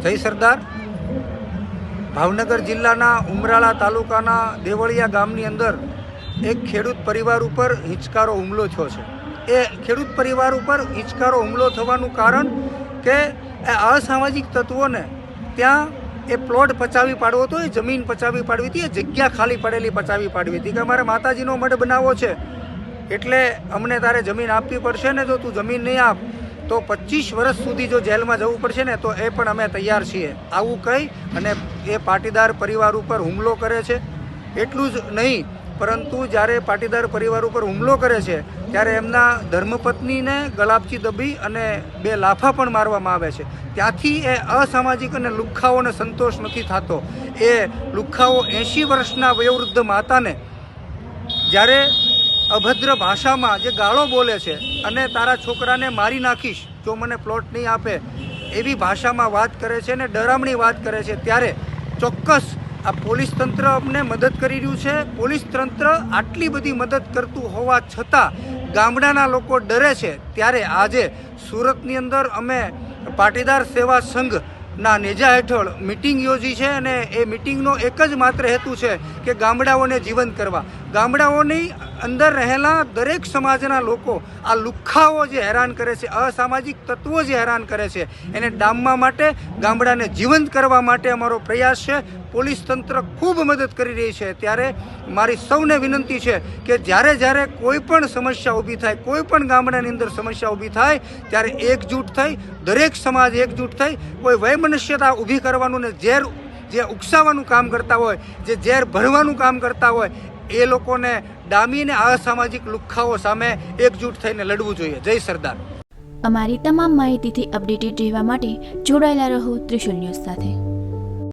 જય સરદાર. ભાવનગર જિલ્લાના ઉમરાળા તાલુકાના દેવળિયા ગામની અંદર એક ખેડૂત પરિવાર ઉપર હિંચકારો હુમલો થયો છે. એ ખેડૂત પરિવાર ઉપર હિંચકારો હુમલો થવાનું કારણ કે એ અસામાજિક તત્વોને ત્યાં એ પ્લોટ પચાવી પાડવો હતો, એ જમીન પચાવી પાડવી હતી, એ જગ્યા ખાલી પડેલી પચાવી પાડવી હતી કે અમારે માતાજીનો મઢ બનાવવો છે એટલે અમને તારે જમીન આપવી પડશે ને, જો તું જમીન નહીં આપ તો 25 વર્ષ સુધી જો જેલમાં જવું પડશે ને તો એ પણ અમે તૈયાર છીએ. આવું કહી અને એ પાટીદાર પરિવાર ઉપર હુમલો કરે છે. એટલું જ નહીં, પરંતુ જ્યારે પાટીદાર પરિવાર ઉપર હુમલો કરે છે ત્યારે એમના ધર્મપત્નીને ગળાપચી દબી અને 2 લાફા પણ મારવામાં આવે છે. ત્યાંથી એ અસામાજિક અને લુખ્ખાઓને સંતોષ નથી થતો. એ લુખ્ખાઓ 80 વર્ષના વયોવૃદ્ધ માતાને જ્યારે અભદ્ર ભાષામાં જે ગાળો બોલે છે અને તારા છોકરાને મારી નાખીશ જો મને પ્લોટ નહીં આપે એવી ભાષામાં વાત કરે છે અને ડરામણી વાત કરે છે, ત્યારે ચોક્કસ આ પોલીસ તંત્ર અમને મદદ કરી રહ્યું છે. પોલીસ તંત્ર આટલી બધી મદદ કરતું હોવા છતાં ગામડાના લોકો ડરે છે. ત્યારે આજે સુરતની અંદર અમે પાટીદાર સેવા સંઘના નેજા હેઠળ મિટિંગ યોજી છે અને એ મિટિંગનો એક જ માત્ર હેતુ છે કે ગામડાઓને જીવંત કરવા. ગામડાઓની અંદર રહેલા દરેક સમાજના લોકો આ લુખ્ખાઓ જે હેરાન કરે છે, અસામાજિક તત્વો જે હેરાન કરે છે એને ડામવા માટે, ગામડાને જીવંત કરવા માટે અમારો પ્રયાસ છે. પોલીસ તંત્ર ખૂબ મદદ કરી રહી છે. ત્યારે મારી સૌને વિનંતી છે કે જ્યારે કોઈ પણ સમસ્યા ઊભી થાય, કોઈ પણ ગામડાની અંદર સમસ્યા ઊભી થાય ત્યારે એકજૂટ થઈ, દરેક સમાજ એકજૂટ થઈ કોઈ વૈમનસ્યતા ઊભી કરવાનું ને ઝેર જે ઉકસાવવાનું કામ કરતા હોય, જે ઝેર ભરવાનું કામ કરતા હોય એ લોકોને ડામીને અસામાજિક લુખ્ખાઓ સામે એકજૂટ થઈને લડવું જોઈએ. જય સરદાર. અમારી તમામ માહિતીથી અપડેટેડ રહેવા માટે જોડાયેલા રહો ત્રિશુલ ન્યૂઝ સાથે.